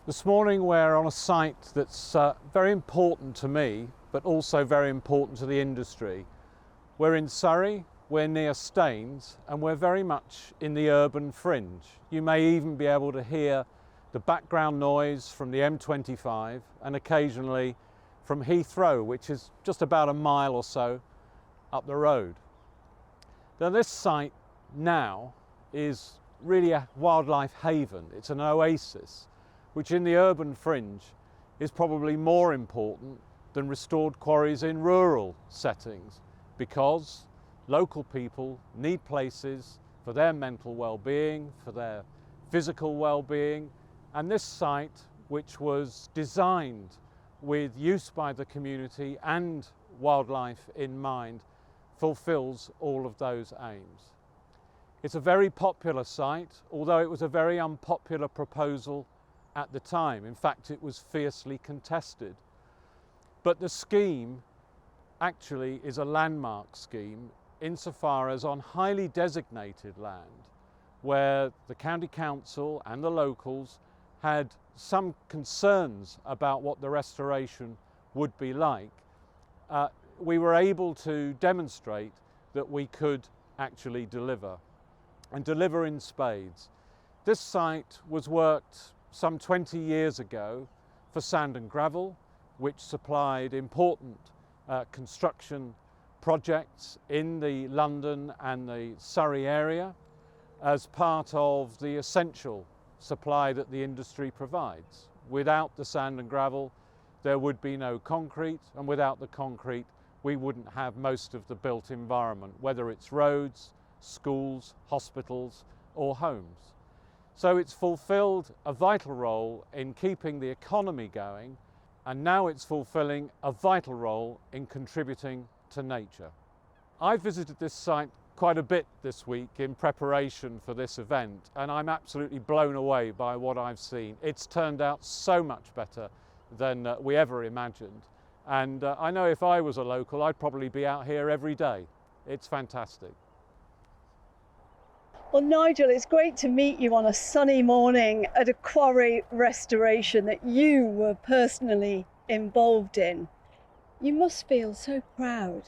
This morning we're on a site that's very important to me, but also very important to the industry. We're in Surrey, we're near Staines, and we're very much in the urban fringe. You may even be able to hear the background noise from the M25 and occasionally from Heathrow, which is just about a mile or so up the road. Now this site now is really a wildlife haven. It's an oasis, which in the urban fringe is probably more important than restored quarries in rural settings, because local people need places for their mental well-being, for their physical well-being, and this site, which was designed with use by the community and wildlife in mind, fulfills all of those aims. It's a very popular site, although it was a very unpopular proposal at the time. In fact, it was fiercely contested. But the scheme actually is a landmark scheme insofar as on highly designated land, where the county council and the locals had some concerns about what the restoration would be like, we were able to demonstrate that we could actually deliver, and deliver in spades. This site was worked some 20 years ago for sand and gravel, which supplied important construction projects in the London and the Surrey area as part of the essential supply that the industry provides. Without the sand and gravel, there would be no concrete, and without the concrete, we wouldn't have most of the built environment, whether it's roads, schools, hospitals, or homes. So it's fulfilled a vital role in keeping the economy going, and now it's fulfilling a vital role in contributing to nature. I visited this site quite a bit this week in preparation for this event, and I'm absolutely blown away by what I've seen. It's turned out so much better than we ever imagined, and I know if I was a local, I'd probably be out here every day. It's fantastic. Well, Nigel, it's great to meet you on a sunny morning at a quarry restoration that you were personally involved in. You must feel so proud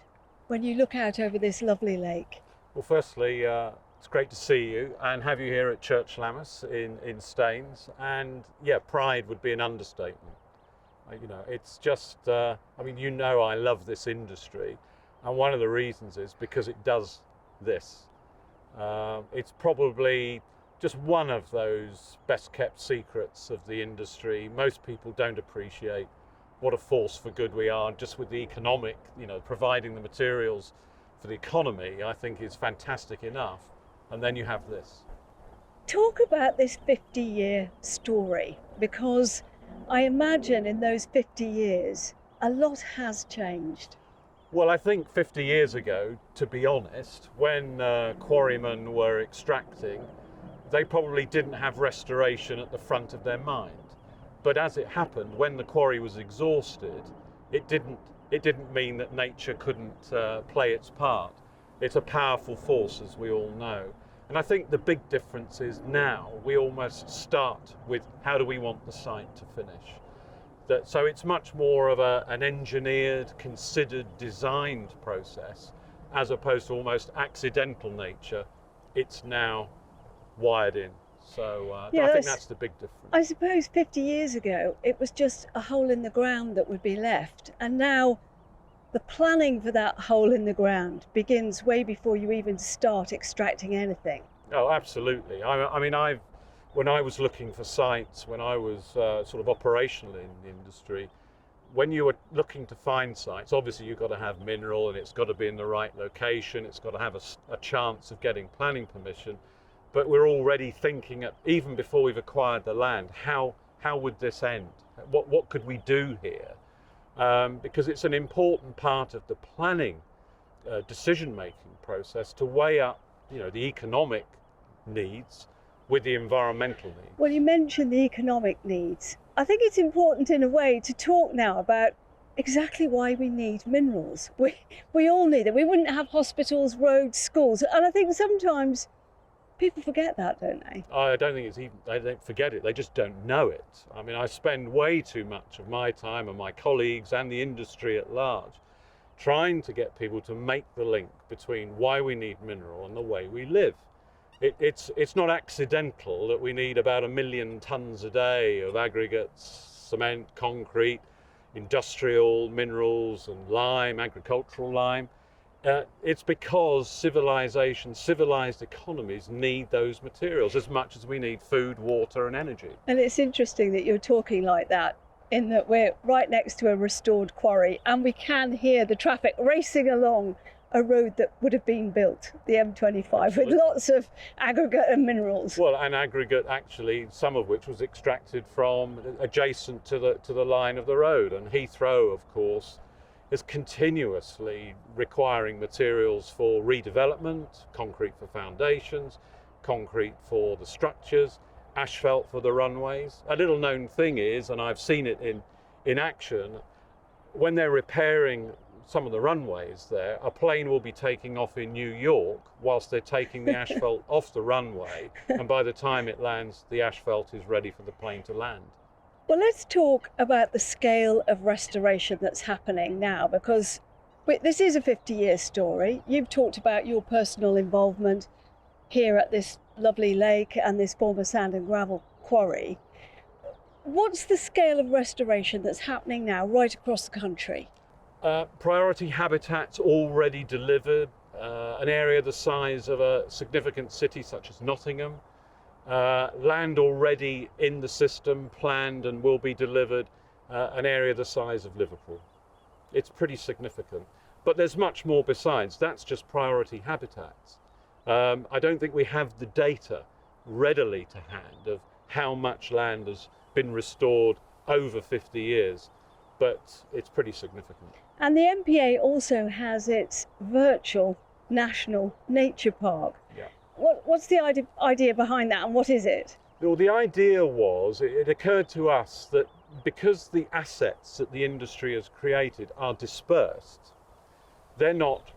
when you look out over this lovely lake. Well, firstly, it's great to see you and have you here at Church Lammas in Staines. And yeah, pride would be an understatement. You know, it's just, I mean, you know, I love this industry. And one of the reasons is because it does this. It's probably just one of those best kept secrets of the industry. Most people don't appreciate what a force for good we are, just with the economic, you know, providing the materials for the economy, I think is fantastic enough. And then you have this. Talk about this 50-year story, because I imagine in those 50 years, a lot has changed. Well, I think 50 years ago, to be honest, when quarrymen were extracting, they probably didn't have restoration at the front of their mind. But as it happened, when the quarry was exhausted, it didn't mean that nature couldn't play its part. It's a powerful force, as we all know. And I think the big difference is now we almost start with how do we want the site to finish. So it's much more of an engineered, considered, designed process, as opposed to almost accidental nature. It's now wired in. So I think that's the big difference. I suppose 50 years ago, it was just a hole in the ground that would be left. And now the planning for that hole in the ground begins way before you even start extracting anything. Oh, absolutely. I mean, when I was looking for sites, when I was sort of operational in the industry, when you were looking to find sites, obviously you've got to have mineral and it's got to be in the right location, it's got to have a chance of getting planning permission. But we're already thinking, even before we've acquired the land, how would this end? What could we do here? Because it's an important part of the planning decision-making process to weigh up, you know, the economic needs with the environmental needs. Well, you mentioned the economic needs. I think it's important in a way to talk now about exactly why we need minerals. We all need them. We wouldn't have hospitals, roads, schools. And I think sometimes People forget that, don't they? I don't think they don't forget it, they just don't know it. I mean, I spend way too much of my time and my colleagues and the industry at large trying to get people to make the link between why we need mineral and the way we live. It's not accidental that we need about 1 million tonnes a day of aggregates, cement, concrete, industrial minerals and lime, agricultural lime. It's because civilized economies need those materials as much as we need food, water and energy. And it's interesting that you're talking like that, in that we're right next to a restored quarry and we can hear the traffic racing along a road that would have been built, the M25, Absolutely. with lots of aggregate and minerals. Well, an aggregate actually, some of which was extracted from adjacent to the line of the road. And Heathrow, of course, is continuously requiring materials for redevelopment, concrete for foundations, concrete for the structures, asphalt for the runways. A little known thing is, and I've seen it in action, when they're repairing some of the runways there, a plane will be taking off in New York whilst they're taking the asphalt off the runway, and by the time it lands, the asphalt is ready for the plane to land. Well, let's talk about the scale of restoration that's happening now, because this is a 50-year story. You've talked about your personal involvement here at this lovely lake and this former sand and gravel quarry. What's the scale of restoration that's happening now right across the country? Priority habitats already delivered, an area the size of a significant city such as Nottingham, land already in the system, planned and will be delivered, an area the size of Liverpool. It's pretty significant, but there's much more besides. That's just priority habitats. I don't think we have the data readily to hand of how much land has been restored over 50 years, but it's pretty significant. And the MPA also has its virtual National Nature Park. Yeah. What's the idea behind that, and what is it? Well, the idea was, it occurred to us that because the assets that the industry has created are dispersed, they're not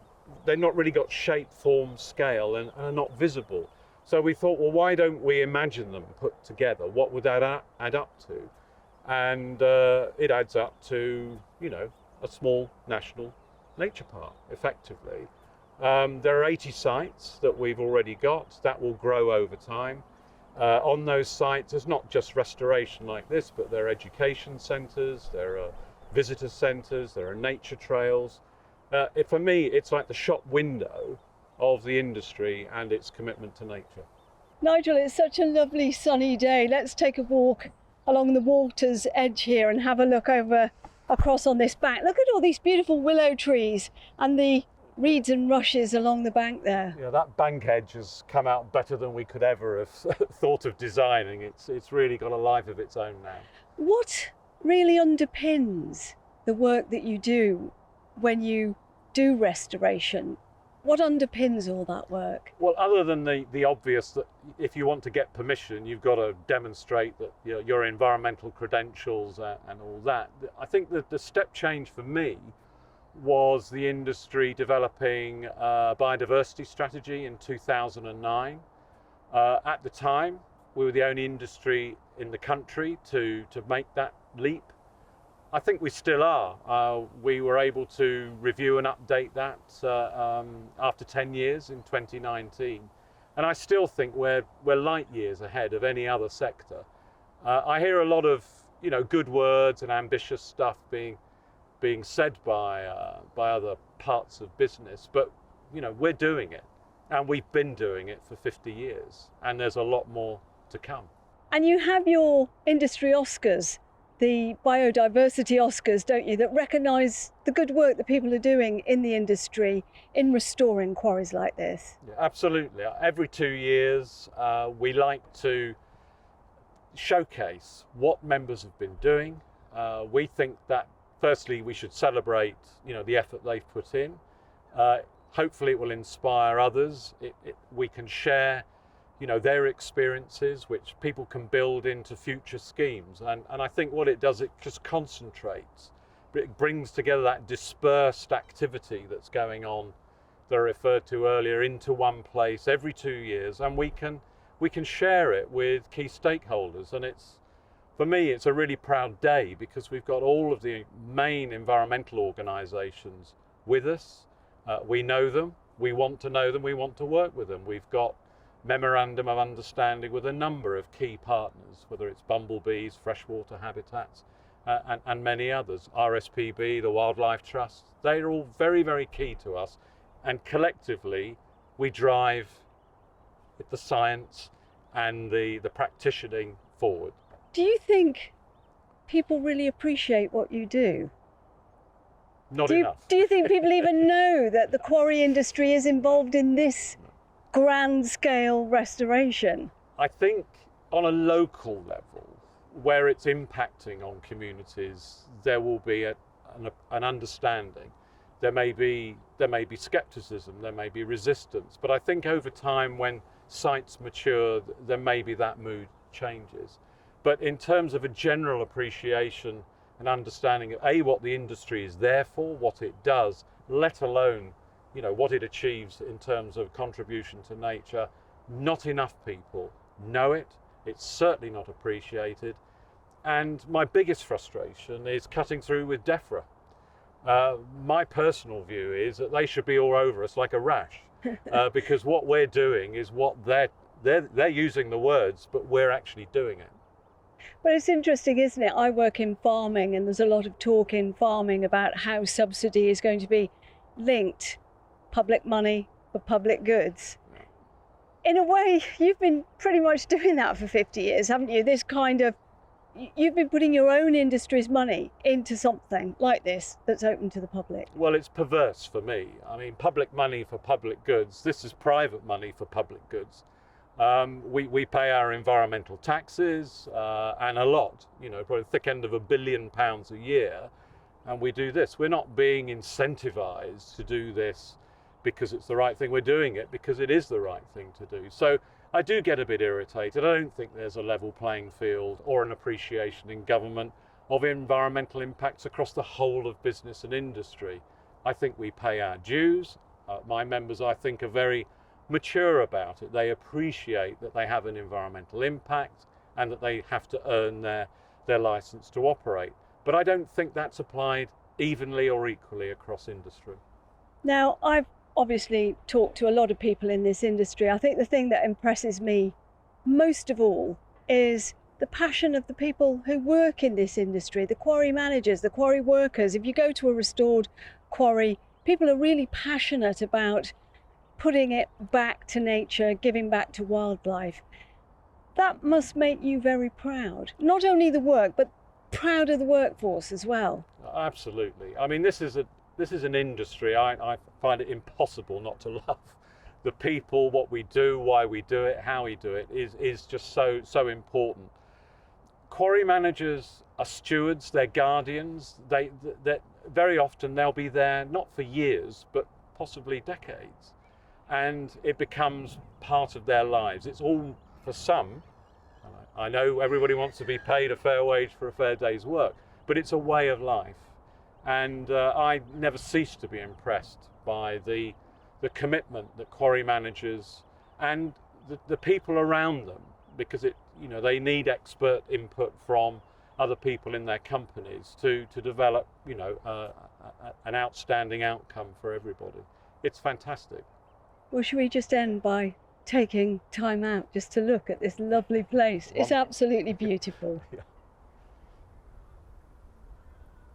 really got shape, form, scale, and are not visible. So we thought, well, why don't we imagine them put together? What would that add up to? And it adds up to, a small national nature park, effectively. There are 80 sites that we've already got that will grow over time. On those sites, there's not just restoration like this, but there are education centres, there are visitor centres, there are nature trails. For me, it's like the shop window of the industry and its commitment to nature. Nigel, it's such a lovely sunny day. Let's take a walk along the water's edge here and have a look across on this bank. Look at all these beautiful willow trees and the reeds and rushes along the bank there. Yeah, that bank edge has come out better than we could ever have thought of designing. It's really got a life of its own now. What really underpins the work that you do when you do restoration? What underpins all that work? Well, other than the obvious that if you want to get permission, you've got to demonstrate that your environmental credentials and all that. I think that the step change for me was the industry developing a biodiversity strategy in 2009. At the time, we were the only industry in the country to make that leap. I think we still are. We were able to review and update that after 10 years in 2019. And I still think we're light years ahead of any other sector. I hear a lot of good words and ambitious stuff being said by other parts of business, but we're doing it, and we've been doing it for 50 years, and there's a lot more to come. And you have your industry Oscars, the Biodiversity Oscars, don't you, that recognise the good work that people are doing in the industry in restoring quarries like this? Yeah, absolutely. Every 2 years, we like to showcase what members have been doing. We think that firstly, we should celebrate, the effort they've put in. Hopefully, it will inspire others. We can share, their experiences, which people can build into future schemes. And I think what it does, it just concentrates. It brings together that dispersed activity that's going on that I referred to earlier into one place every 2 years, and we can share it with key stakeholders. And for me, it's a really proud day because we've got all of the main environmental organisations with us. We know them, we want to know them, we want to work with them. We've got memorandum of understanding with a number of key partners, whether it's bumblebees, freshwater habitats, and many others, RSPB, the Wildlife Trust. They're all very, very key to us, and collectively we drive the science and the practicing forward. Do you think people really appreciate what you do? Not enough. Do you think people even know that the quarry industry is involved in this grand scale restoration? I think on a local level, where it's impacting on communities, there will be an understanding. There may be skepticism, there may be resistance, but I think over time, when sites mature, there may be that mood changes. But in terms of a general appreciation and understanding of what the industry is there for, what it does, let alone what it achieves in terms of contribution to nature, not enough people know it. It's certainly not appreciated. And my biggest frustration is cutting through with DEFRA. My personal view is that they should be all over us like a rash, because what we're doing is what they're using the words, but we're actually doing it. Well, it's interesting, isn't it? I work in farming, and there's a lot of talk in farming about how subsidy is going to be linked, public money for public goods. In a way, you've been pretty much doing that for 50 years, haven't you? You've been putting your own industry's money into something like this that's open to the public. Well, it's perverse for me. I mean, public money for public goods. This is private money for public goods. We pay our environmental taxes and a lot, probably the thick end of £1 billion a year, and we do this. We're not being incentivized to do this because it's the right thing. We're doing it because it is the right thing to do. So I do get a bit irritated. I don't think there's a level playing field or an appreciation in government of environmental impacts across the whole of business and industry. I think we pay our dues. My members, I think, are very mature about it. They appreciate that they have an environmental impact and that they have to earn their license to operate. But I don't think that's applied evenly or equally across industry. Now, I've obviously talked to a lot of people in this industry. I think the thing that impresses me most of all is the passion of the people who work in this industry, the quarry managers, the quarry workers. If you go to a restored quarry, people are really passionate about putting it back to nature, giving back to wildlife. That must make you very proud. Not only the work, but proud of the workforce as well. Absolutely. I mean, this is an industry I find it impossible not to love. The people, what we do, why we do it, how we do it is just so important. Quarry managers are stewards, they're guardians. They very often they'll be there not for years, but possibly decades. And it becomes part of their lives. It's all, for some, I know everybody wants to be paid a fair wage for a fair day's work, but it's a way of life. And I never cease to be impressed by the commitment that quarry managers and the people around them, because they need expert input from other people in their companies to develop an outstanding outcome for everybody. It's fantastic. Well, should we just end by taking time out just to look at this lovely place? It's absolutely beautiful. Yeah.